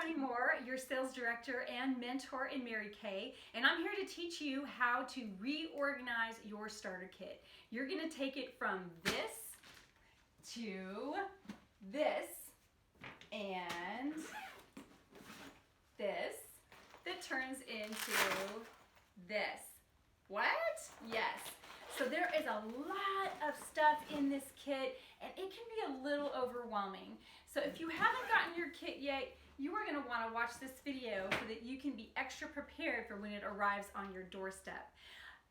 Stephanie Moore, your sales director and mentor in Mary Kay, and I'm here to teach you how to reorganize your starter kit. You're going to take it from this to this and this that turns into this. What? Yes. So there is a lot of stuff in this kit and it can be a little overwhelming. So if you haven't gotten your kit yet, you are going to want to watch this video so that you can be extra prepared for when it arrives on your doorstep.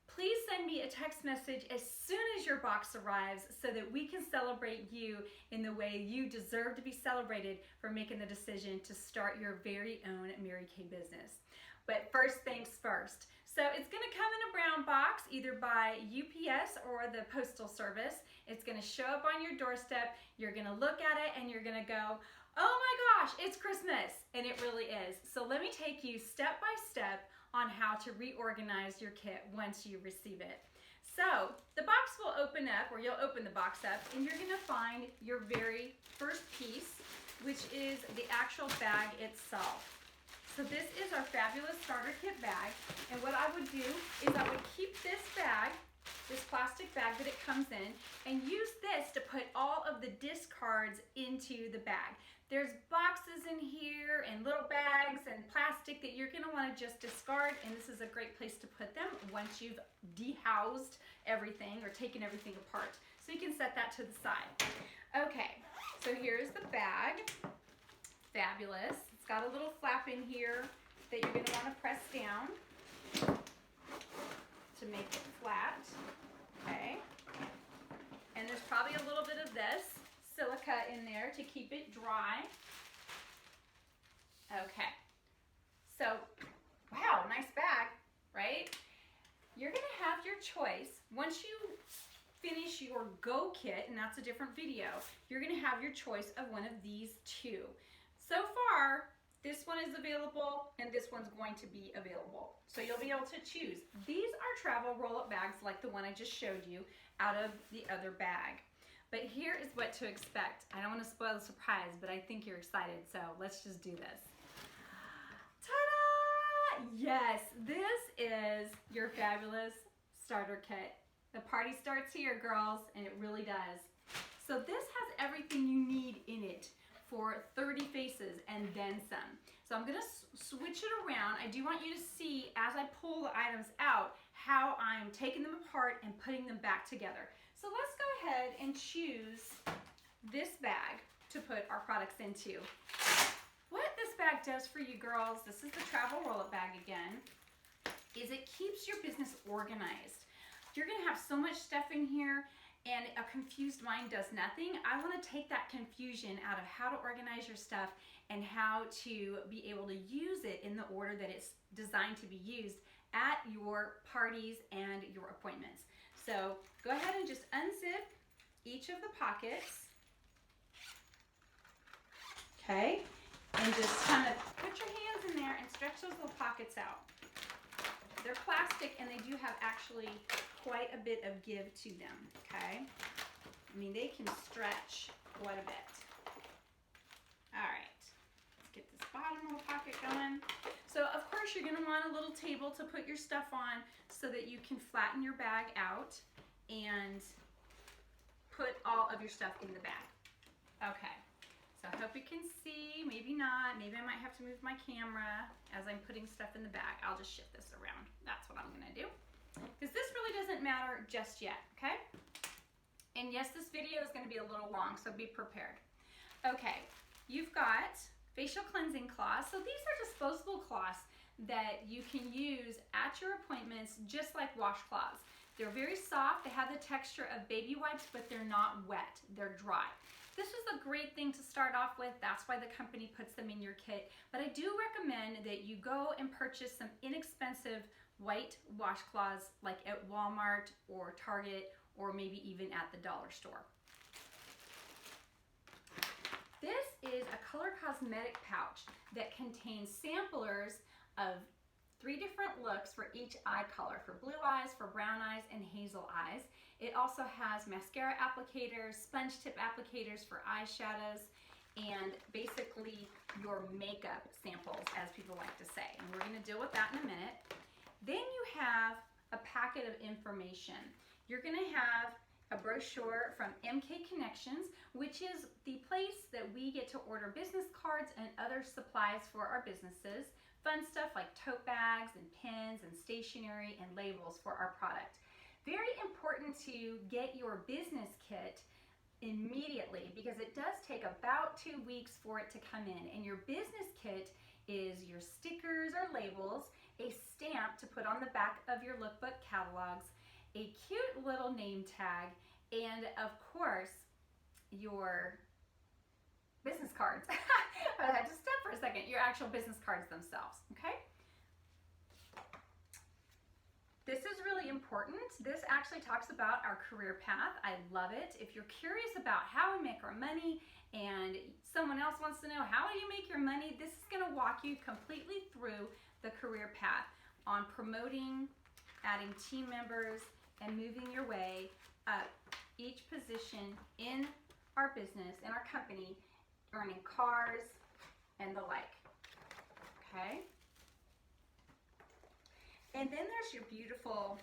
Please send me a text message as soon as your box arrives so that we can celebrate you in the way you deserve to be celebrated for making the decision to start your very own Mary Kay business. But first things first. So it's going to come in a brown box either by UPS or the Postal Service. It's going to show up on your doorstep. You're going to look at it and you're going to go, oh my gosh, it's Christmas. And it really is. So let me take you step by step on how to reorganize your kit once you receive it. So the box will open up, or you'll open the box up, and you're going to find your very first piece, which is the actual bag itself. So this is our fabulous starter kit bag, and what I would do is I would keep this bag, this plastic bag that it comes in, and use this to put all of the discards into the bag. There's boxes in here and little bags and plastic that you're gonna wanna just discard, and this is a great place to put them once you've dehoused everything or taken everything apart. So you can set that to the side. Okay, so here's the bag. Fabulous. It's got a little flap in here that you're gonna wanna press down to make it flat, okay? And there's probably a little bit of this silica in there to keep it dry. Okay, so, wow, nice bag, right? You're gonna have your choice. Once you finish your Go kit, and that's a different video, you're gonna have your choice of one of these two. So far, this one is available and this one's going to be available. So you'll be able to choose. These are travel roll-up bags like the one I just showed you out of the other bag. But here is what to expect. I don't want to spoil the surprise, but I think you're excited, so let's just do this. Ta-da! Yes, this is your fabulous starter kit. The party starts here, girls, and it really does. So this has everything you need in it for 30 faces and then some. So I'm gonna switch it around. I do want you to see, as I pull the items out, how I'm taking them apart and putting them back together. So let's go ahead and choose this bag to put our products into. What this bag does for you girls, this is the travel roll-up bag again, is it keeps your business organized. You're gonna have so much stuff in here, and a confused mind does nothing. I want to take that confusion out of how to organize your stuff and how to be able to use it in the order that it's designed to be used at your parties and your appointments. So go ahead and just unzip each of the pockets. Okay, and just kind of put your hands in there and stretch those little pockets out. They're plastic and they do have actually quite a bit of give to them, okay? I mean, they can stretch quite a bit. All right, let's get this bottom little pocket going. So of course you're gonna want a little table to put your stuff on so that you can flatten your bag out and put all of your stuff in the bag. Okay, so I hope you can see, maybe not, maybe I might have to move my camera as I'm putting stuff in the bag. I'll just shift this around. That's what I'm gonna do. Because this really doesn't matter just yet, okay? And yes, this video is gonna be a little long, so be prepared. Okay, you've got facial cleansing cloths. So these are disposable cloths that you can use at your appointments just like washcloths. They're very soft, they have the texture of baby wipes, but they're not wet, they're dry. This is a great thing to start off with. That's why the company puts them in your kit. But I do recommend that you go and purchase some inexpensive white washcloths like at Walmart or Target or maybe even at the dollar store. This is a color cosmetic pouch that contains samplers of 3 different looks for each eye color, for blue eyes, for brown eyes, and hazel eyes. It also has mascara applicators, sponge tip applicators for eyeshadows, and basically your makeup samples, as people like to say. And we're gonna deal with that in a minute. Then you have a packet of information. You're gonna have a brochure from MK Connections, which is the place that we get to order business cards and other supplies for our businesses. Fun stuff like tote bags and pens and stationery and labels for our product. Very important to get your business kit immediately because it does take about 2 weeks for it to come in. And your business kit is your stickers or labels, a stamp to put on the back of your lookbook catalogs, a cute little name tag, and of course, your business cards. I had to stop for a second. Your actual business cards themselves, okay? This is really important. This actually talks about our career path. I love it. If you're curious about how we make our money and someone else wants to know how do you make your money, this is going to walk you completely through the career path on promoting, adding team members, and moving your way up each position in our business, in our company, earning cars and the like. Okay? And then there's your beautiful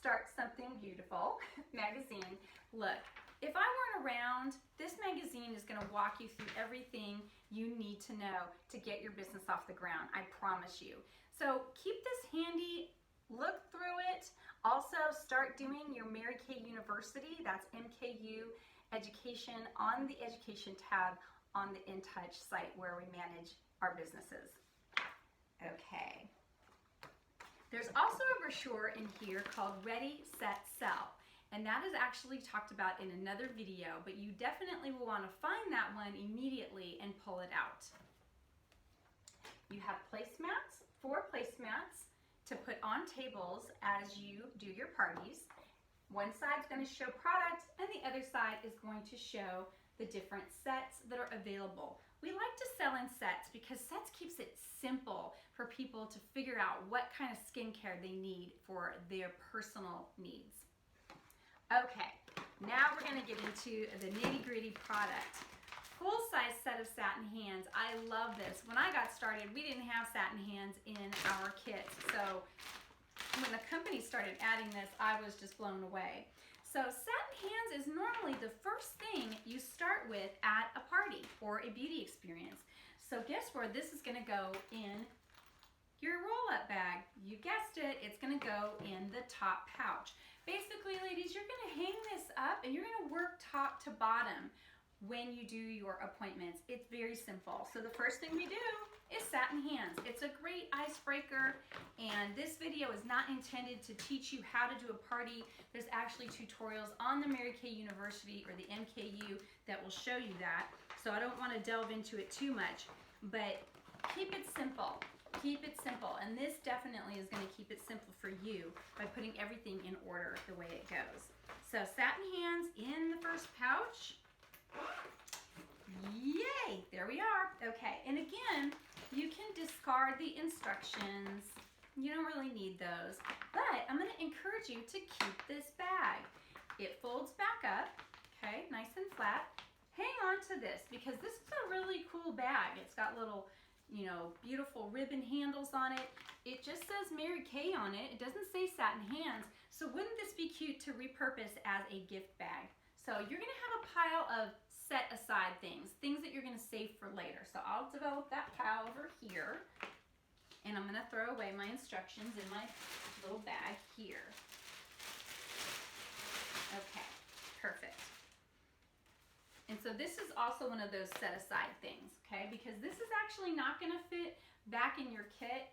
Start Something Beautiful magazine. Look, if I weren't around, this magazine is going to walk you through everything you need to know to get your business off the ground. I promise you. So keep this handy, look through it. Also start doing your Mary Kay University, that's MKU Education, on the Education tab on the In Touch site where we manage our businesses. Okay. There's also a brochure in here called Ready, Set, Sell. And that is actually talked about in another video, but you definitely will want to find that one immediately and pull it out. You have placemats, 4 placemats to put on tables as you do your parties. One side's going to show product and the other side is going to show the different sets that are available. We like to sell in sets because sets keeps it simple for people to figure out what kind of skincare they need for their personal needs. Okay, now we're going to get into the nitty-gritty product. Full-size set of satin hands. I love this. When I got started, we didn't have satin hands in our kits. So when the company started adding this, I was just blown away. So satin hands is normally the first thing you start with at a party or a beauty experience. So guess where this is going to go in your roll-up bag? You guessed it, it's going to go in the top pouch. Basically, ladies, you're going to hang this up and you're going to work top to bottom when you do your appointments. It's very simple. So the first thing we do is satin hands. It's a great icebreaker, and this video is not intended to teach you how to do a party. There's actually tutorials on the Mary Kay University or the MKU that will show you that. So I don't want to delve into it too much, but keep it simple. Keep it simple, and this definitely is going to keep it simple for you by putting everything in order the way it goes. So satin hands in the first pouch. Yay! There we are. Okay, and again, you can discard the instructions. You don't really need those, but I'm going to encourage you to keep this bag. It folds back up, okay, nice and flat. Hang on to this because this is a really cool bag. It's got little, beautiful ribbon handles on it. It just says Mary Kay on it. It doesn't say satin hands. So wouldn't this be cute to repurpose as a gift bag? So you're going to have a pile of set aside things that you're going to save for later. So I'll develop that pile over here, and I'm going to throw away my instructions in my little bag here. Okay, perfect. And so this is also one of those set aside things, okay? Because this is actually not going to fit back in your kit.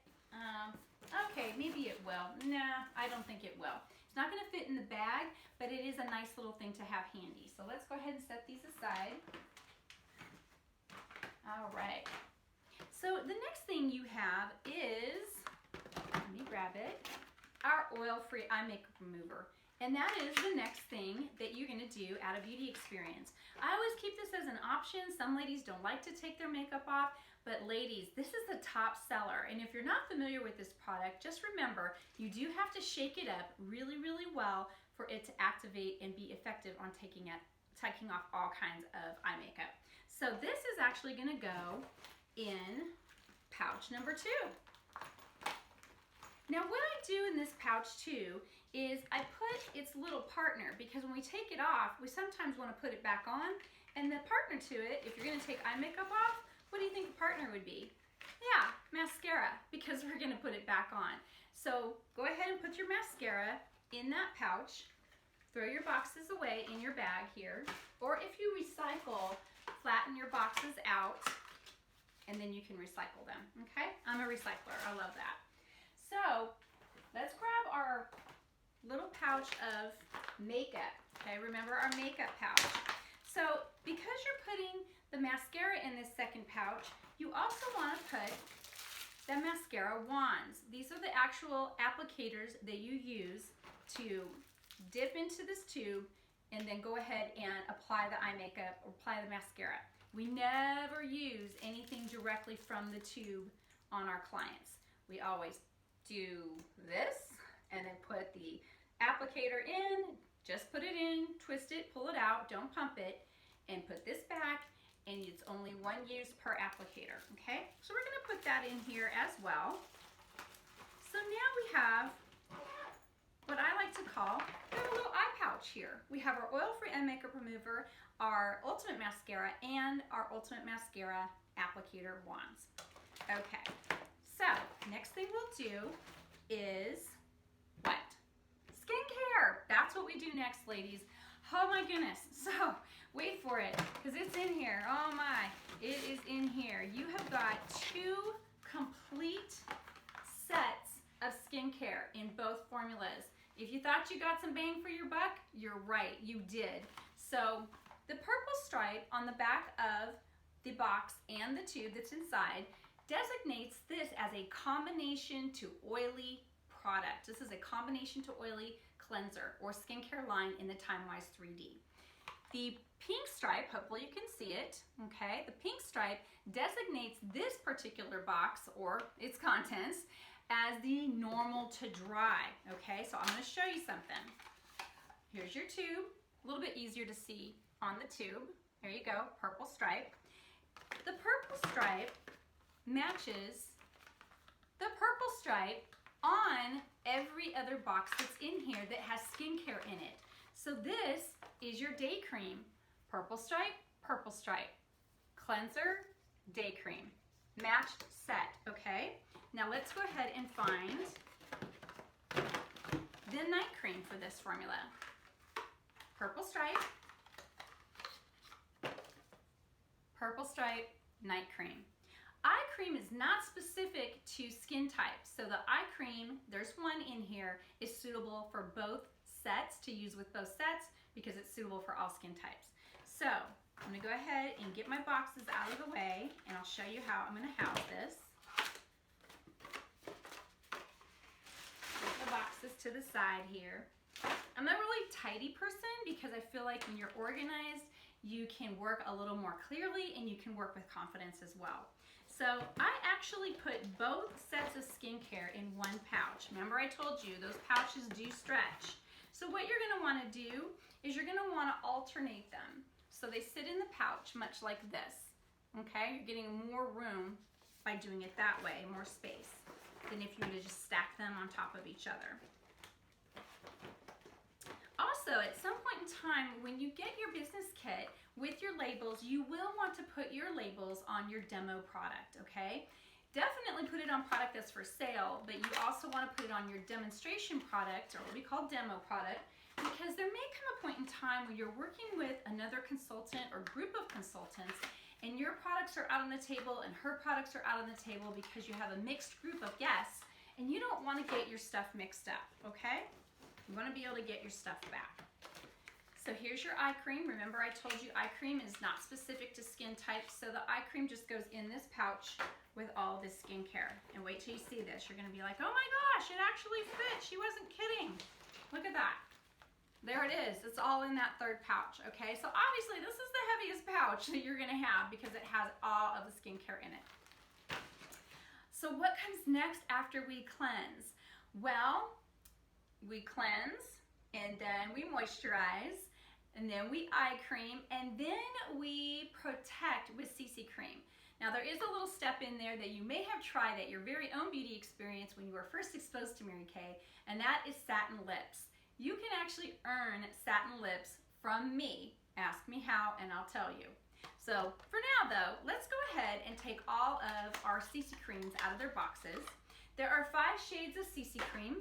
Okay, maybe it will. Nah, I don't think it will. It's not going to fit in the bag, but it is a nice little thing to have handy. So let's go ahead and set these aside. All right. So the next thing you have is, let me grab it, our oil-free eye makeup remover. And that is the next thing that you're going to do at a beauty experience. I always keep this as an option. Some ladies don't like to take their makeup off, but ladies, this is the top seller. And if you're not familiar with this product, just remember, you do have to shake it up really, really well for it to activate and be effective on taking off all kinds of eye makeup. So this is actually gonna go in pouch number 2. Now what I do in this pouch too is I put its little partner, because when we take it off, we sometimes want to put it back on, and the partner to it, if you're going to take eye makeup off, what do you think the partner would be? Yeah, mascara, because we're going to put it back on. So go ahead and put your mascara in that pouch, throw your boxes away in your bag here, or if you recycle, flatten your boxes out, and then you can recycle them, okay? I'm a recycler, I love that. So let's grab our little pouch of makeup, okay? Remember our makeup pouch. So because you're putting the mascara in this second pouch, you also want to put the mascara wands. These are the actual applicators that you use to dip into this tube and then go ahead and apply the eye makeup or apply the mascara. We never use anything directly from the tube on our clients. We always do this and then put the applicator in, just put it in, twist it, pull it out, don't pump it, and put this back, and it's only one use per applicator, okay? So we're gonna put that in here as well. So now we have what I like to call, we have a little eye pouch here. We have our oil-free eye makeup remover, our Ultimate Mascara, and our Ultimate Mascara applicator wands. Okay, so next thing we'll do is what? Skincare. That's what we do next, ladies. Oh my goodness. So wait for it, because it's in here. Oh my, it is in here. You have got 2 complete sets of skincare in both formulas. If you thought you got some bang for your buck, you're right, you did. So the purple stripe on the back of the box and the tube that's inside designates this as a combination to oily product. This is a combination to oily cleanser or skincare line in the TimeWise 3D. The pink stripe, hopefully you can see it, okay? The pink stripe designates this particular box or its contents as the normal to dry, okay? So I'm gonna show you something. Here's your tube, a little bit easier to see on the tube. Here you go, purple stripe. The purple stripe matches the purple stripe on every other box that's in here that has skincare in it. So this is your day cream. Purple stripe, cleanser, day cream. Matched set, okay? Now let's go ahead and find the night cream for this formula. Purple stripe, night cream. Eye cream is not specific to skin types. So the eye cream, there's one in here, is suitable for both sets, to use with both sets, because it's suitable for all skin types. So I'm gonna go ahead and get my boxes out of the way, and I'll show you how I'm gonna house this. Put the boxes to the side here. I'm a really tidy person because I feel like when you're organized, you can work a little more clearly and you can work with confidence as well. So I actually put both sets of skincare in one pouch. Remember I told you those pouches do stretch. So what you're gonna wanna do is you're gonna wanna alternate them. So they sit in the pouch much like this, okay? You're getting more room by doing it that way, more space, than if you were to just stack them on top of each other. Also, at some point in time, when you get your business kit with your labels, you will want to put your labels on your demo product, okay? Definitely put it on product that's for sale, but you also want to put it on your demonstration product, or what we call demo product, because there may come a point in time where you're working with another consultant or group of consultants, and your products are out on the table and her products are out on the table because you have a mixed group of guests, and you don't want to get your stuff mixed up, okay? You want to be able to get your stuff back. So here's your eye cream. Remember I told you eye cream is not specific to skin types, so the eye cream just goes in this pouch with all this skincare. And wait till you see this. You're going to be like, oh my gosh, it actually fits. She wasn't kidding. Look at that. There it is. It's all in that third pouch, okay? So obviously this is the heaviest pouch that you're going to have because it has all of the skincare in it. So what comes next after we cleanse? Well, we cleanse and then we moisturize and then we eye cream, and then we protect with CC cream. Now there is a little step in there that you may have tried at your very own beauty experience when you were first exposed to Mary Kay, and that is satin lips. You can actually earn satin lips from me. Ask me how and I'll tell you. So for now though, let's go ahead and take all of our CC creams out of their boxes. There are 5 shades of CC cream,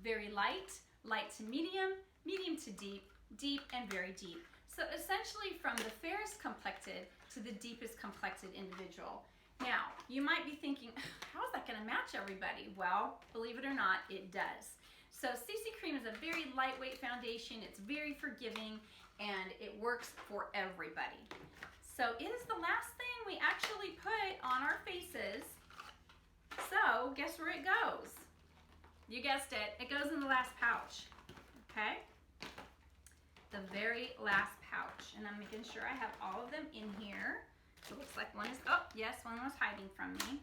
very light, light to medium, medium to deep, deep, and very deep. So essentially from the fairest complected to the deepest complected individual. Now, you might be thinking, how is that gonna match everybody? Well, believe it or not, it does. So CC cream is a very lightweight foundation, it's very forgiving, and it works for everybody. So it is the last thing we actually put on our faces. So guess where it goes? You guessed it, it goes in the last pouch, okay? The very last pouch. And I'm making sure I have all of them in here. So it looks like one is, oh yes, one was hiding from me.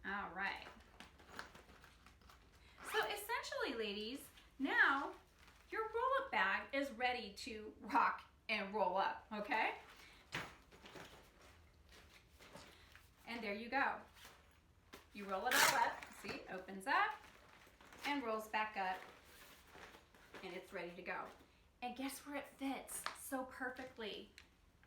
All right. So essentially, ladies, now your roll-up bag is ready to rock and roll up, okay? And there you go. You roll it all up, see, opens up and rolls back up, and it's ready to go. And guess where it fits so perfectly?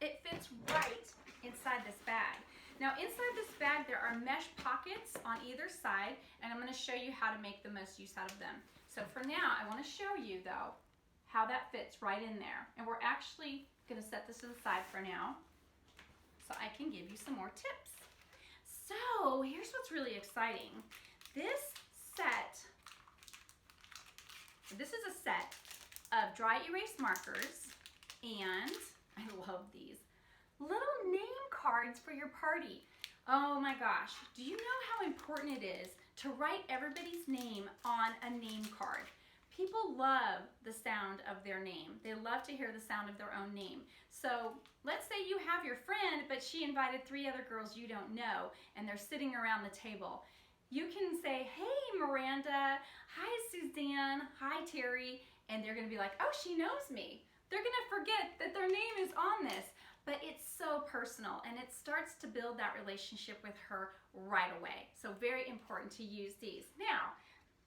It fits right inside this bag. Now inside this bag there are mesh pockets on either side, and I'm going to show you how to make the most use out of them. So for now I want to show you though how that fits right in there, and we're actually going to set this to the side for now so I can give you some more tips. So here's what's really exciting. This is a set of dry erase markers, and I love these little name cards for your party. Oh my gosh, do you know how important it is to write everybody's name on a name card? People love the sound of their name. They love to hear the sound of their own name. So let's say you have your friend, but she invited 3 other girls you don't know, and they're sitting around the table. You can say, hey Miranda, hi Suzanne, hi Terry, and they're gonna be like, oh, she knows me. They're gonna forget that their name is on this, but it's so personal, and it starts to build that relationship with her right away. So very important to use these. Now,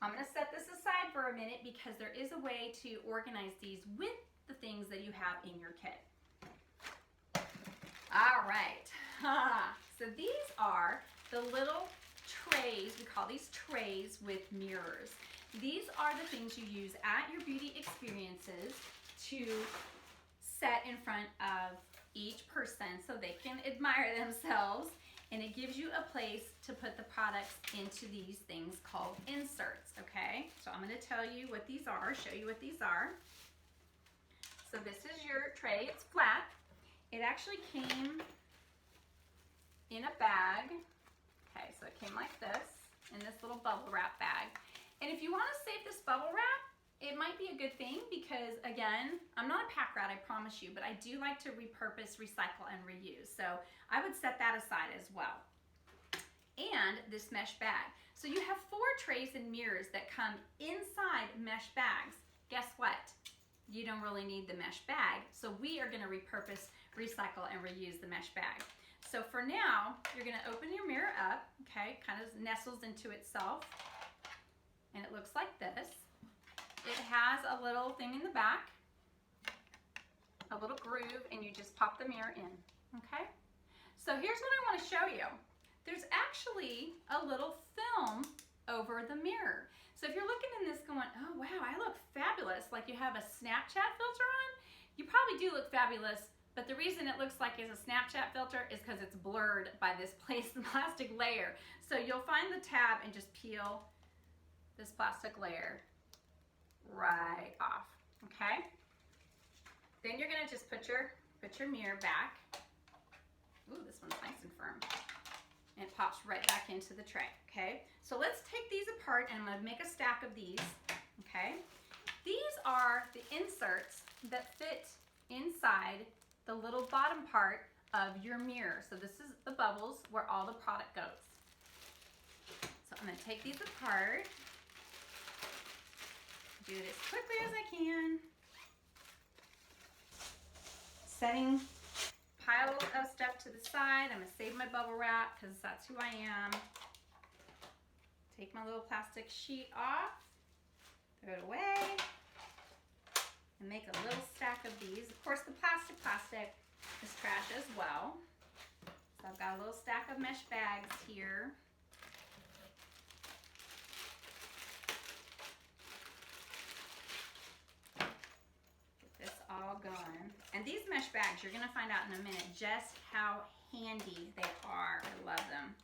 I'm gonna set this aside for a minute because there is a way to organize these with the things that you have in your kit. All right, so these are the little trays, we call these trays with mirrors. These are the things you use at your beauty experiences to set in front of each person so they can admire themselves, and it gives you a place to put the products into these things called inserts, okay? So I'm gonna tell you what these are, show you what these are. So this is your tray, it's flat. It actually came in a bag. Okay, so it came like this, in this little bubble wrap bag. And if you want to save this bubble wrap, it might be a good thing because, again, I'm not a pack rat, I promise you, but I do like to repurpose, recycle, and reuse. So I would set that aside as well. And this mesh bag. So you have 4 trays and mirrors that come inside mesh bags. Guess what? You don't really need the mesh bag. So we are going to repurpose, recycle, and reuse the mesh bag. So for now, you're gonna open your mirror up, okay, kind of nestles into itself, and it looks like this. It has a little thing in the back, a little groove, and you just pop the mirror in, okay? So here's what I wanna show you. There's actually a little film over the mirror. So if you're looking in this going, oh wow, I look fabulous, like you have a Snapchat filter on, you probably do look fabulous. But the reason it looks like it's a Snapchat filter is because it's blurred by this plastic layer. So you'll find the tab and just peel this plastic layer right off, okay? Then you're gonna just put your mirror back. Ooh, this one's nice and firm. And it pops right back into the tray, okay? So let's take these apart, and I'm gonna make a stack of these, okay? These are the inserts that fit inside the little bottom part of your mirror. So this is the bubbles where all the product goes. So I'm gonna take these apart. do it as quickly as I can. Setting pile of stuff to the side. I'm gonna save my bubble wrap because that's who I am. Take my little plastic sheet off, throw it away, and make a little stack of these. Of course, the plastic is trash as well. So I've got a little stack of mesh bags here. All going. And these mesh bags, you're going to find out in a minute just how handy they are. I love them.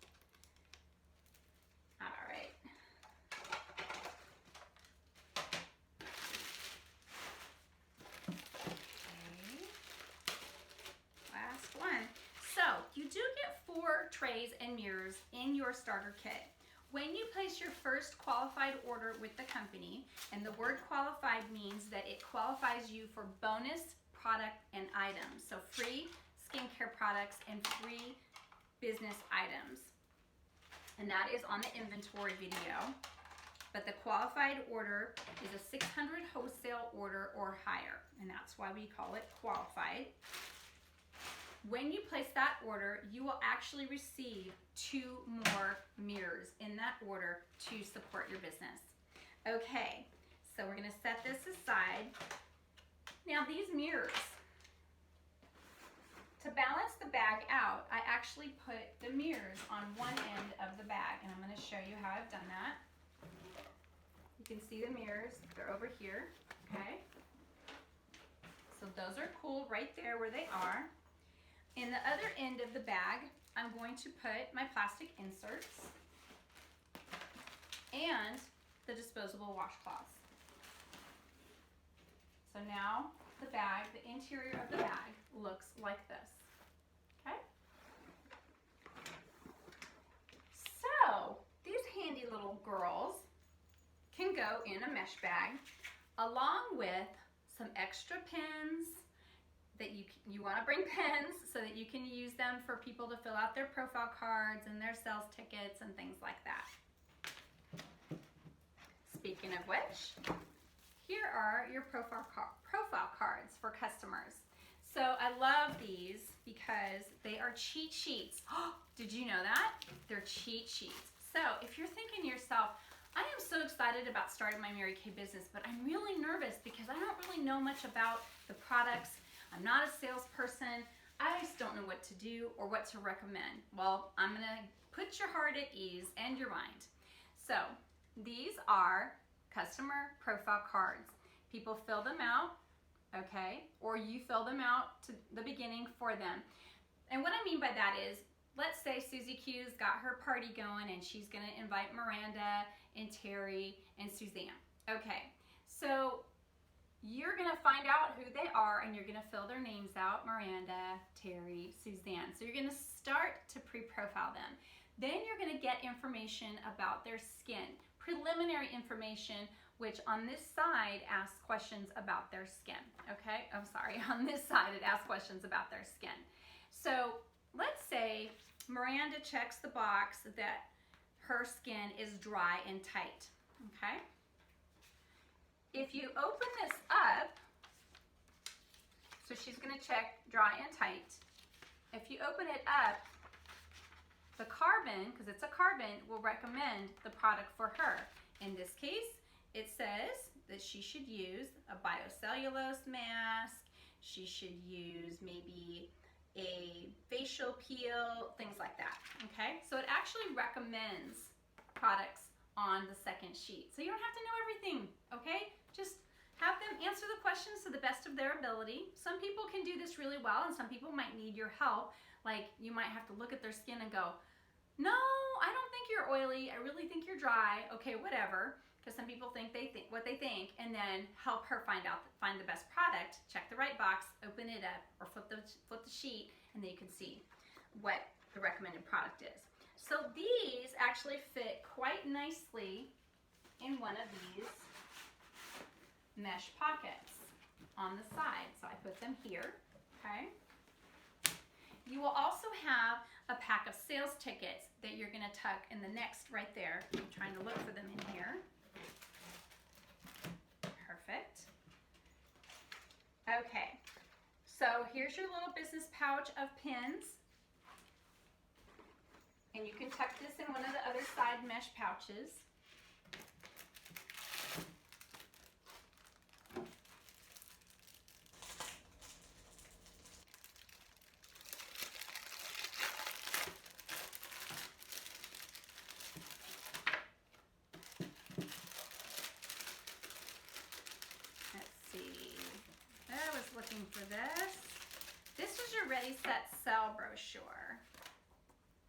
All right. Okay. Last one. So you do get 4 trays and mirrors in your starter kit. When you place your first qualified order with the company, and the word qualified means that it qualifies you for bonus product and items. So free skincare products and free business items. And that is on the inventory video. But the qualified order is a 600 wholesale order or higher. And that's why we call it qualified. When you place that order, you will actually receive 2 more mirrors in that order to support your business. Okay, so we're gonna set this aside. Now these mirrors, to balance the bag out, I actually put the mirrors on one end of the bag, and I'm gonna show you how I've done that. You can see the mirrors, they're over here, okay? So those are cool right there where they are. In the other end of the bag, I'm going to put my plastic inserts and the disposable washcloths. So now the bag, the interior of the bag looks like this, okay? So these handy little girls can go in a mesh bag along with some extra pins. That you want to bring pens so that you can use them for people to fill out their profile cards and their sales tickets and things like that. Speaking of which, here are your profile cards for customers. So I love these because they are cheat sheets. Did you know that? They're cheat sheets. So if you're thinking to yourself, I am so excited about starting my Mary Kay business, but I'm really nervous because I don't really know much about the products. I'm not a salesperson. I just don't know what to do or what to recommend. Well, I'm gonna put your heart at ease and your mind. So these are customer profile cards. People fill them out, okay? Or you fill them out to the beginning for them. And what I mean by that is, let's say Susie Q's got her party going and she's gonna invite Miranda and Terry and Suzanne. Okay, so you're gonna find out who they are and you're gonna fill their names out, Miranda, Terry, Suzanne. So you're gonna start to pre-profile them. Then you're gonna get information about their skin, preliminary information, which on this side asks questions about their skin, okay? I'm sorry, on this side it asks questions about their skin. So let's say Miranda checks the box that her skin is dry and tight, okay? If you open this up, so she's gonna check dry and tight. If you open it up, the carbon, because it's a carbon, will recommend the product for her. In this case, it says that she should use a biocellulose mask, she should use maybe a facial peel, things like that, okay? So it actually recommends products on the second sheet. So you don't have to know everything, okay? Just have them answer the questions to the best of their ability. Some people can do this really well and some people might need your help. Like you might have to look at their skin and go, no, I don't think you're oily. I really think you're dry. Okay, whatever. Because some people think what they think, and then help her find the best product, check the right box, open it up, or flip the sheet, and then you can see what the recommended product is. So these actually fit quite nicely in one of these mesh pockets on the side. So I put them here, okay? You will also have a pack of sales tickets that you're gonna tuck in the next right there. I'm trying to look for them in here. Okay, so here's your little business pouch of pins. And you can tuck this in one of the other side mesh pouches. Let's see, I was looking for this. This was your Ready, Set, Sell brochure.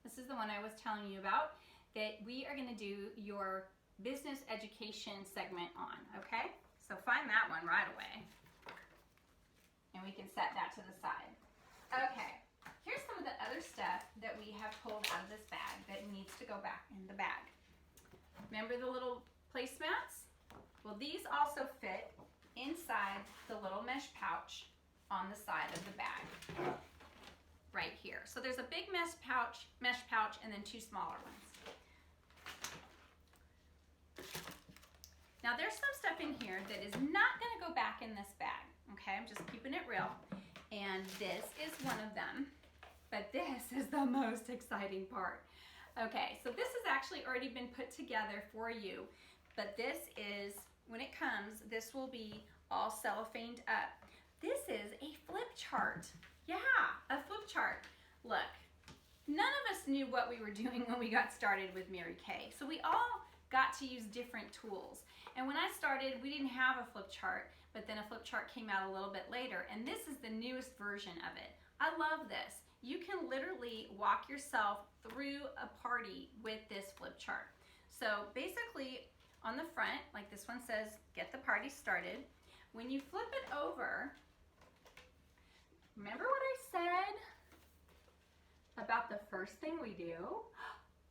This is the one I was telling you about that we are going to do your business education segment on, okay? So find that one right away. And we can set that to the side. Okay, here's some of the other stuff that we have pulled out of this bag that needs to go back in the bag. Remember the little placemats? Well, these also fit inside the little mesh pouch on the side of the bag. Right here. So there's a big mesh pouch, and then two smaller ones. Now there's some stuff in here that is not going to go back in this bag. Okay, I'm just keeping it real. And this is one of them. But this is the most exciting part. Okay, so this has actually already been put together for you. But this is, when it comes, this will be all cellophaned up. This is a flip chart. Yeah, a flip chart. Look, none of us knew what we were doing when we got started with Mary Kay. So we all got to use different tools. And when I started, we didn't have a flip chart, but then a flip chart came out a little bit later, and this is the newest version of it. I love this. You can literally walk yourself through a party with this flip chart. So basically, on the front, like this one says, get the party started. When you flip it over, remember what I said about the first thing we do?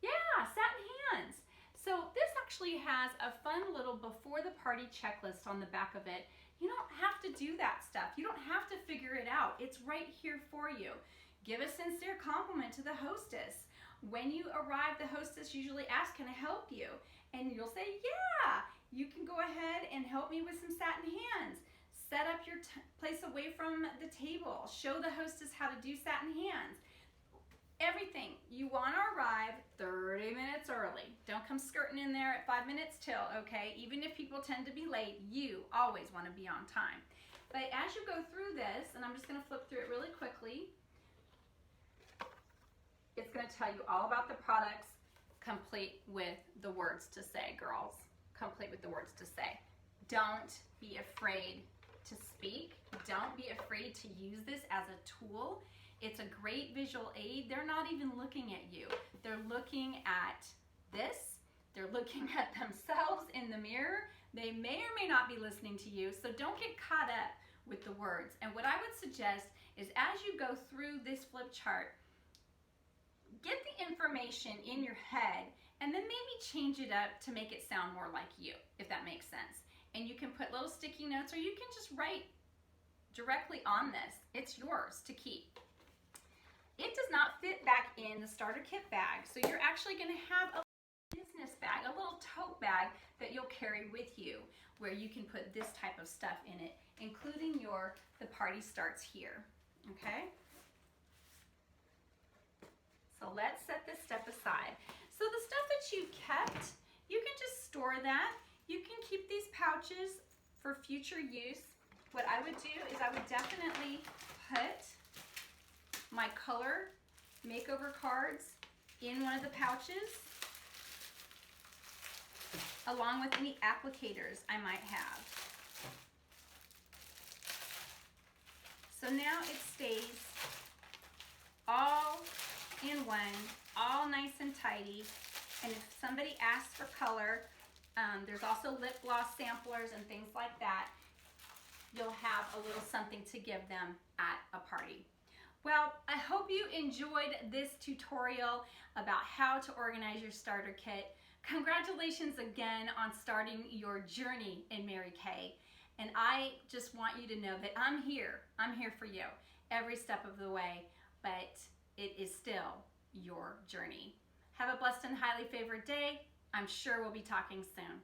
Yeah, satin hands. So this actually has a fun little before the party checklist on the back of it. You don't have to do that stuff. You don't have to figure it out. It's right here for you. Give a sincere compliment to the hostess. When you arrive, the hostess usually asks, can I help you? And you'll say, yeah, you can go ahead and help me with some satin hands. Set up your place away from the table. Show the hostess how to do satin hands. Everything. You want to arrive 30 minutes early. Don't come skirting in there at 5 minutes till, okay? Even if people tend to be late, you always want to be on time. But as you go through this, and I'm just going to flip through it really quickly, it's going to tell you all about the products, complete with the words to say, girls. Complete with the words to say. Don't be afraid to speak. Don't be afraid to use this as a tool. It's a great visual aid. They're not even looking at you. They're looking at this. They're looking at themselves in the mirror. They may or may not be listening to you, so don't get caught up with the words. And what I would suggest is as you go through this flip chart, get the information in your head and then maybe change it up to make it sound more like you, if that makes sense. And you can put little sticky notes, or you can just write directly on this. It's yours to keep. It does not fit back in the starter kit bag, so you're actually going to have a business bag, a little tote bag that you'll carry with you, where you can put this type of stuff in it, including the party starts here. Okay? So let's set this stuff aside. So the stuff that you kept, you can just store that. You can keep these pouches for future use. What I would do is I would definitely put my color makeover cards in one of the pouches, along with any applicators I might have. So now it stays all in one, all nice and tidy. And if somebody asks for color, there's also lip gloss samplers and things like that. You'll have a little something to give them at a party. Well, I hope you enjoyed this tutorial about how to organize your starter kit. Congratulations again on starting your journey in Mary Kay. And I just want you to know that I'm here. I'm here for you every step of the way, but it is still your journey. Have a blessed and highly favored day. I'm sure we'll be talking soon.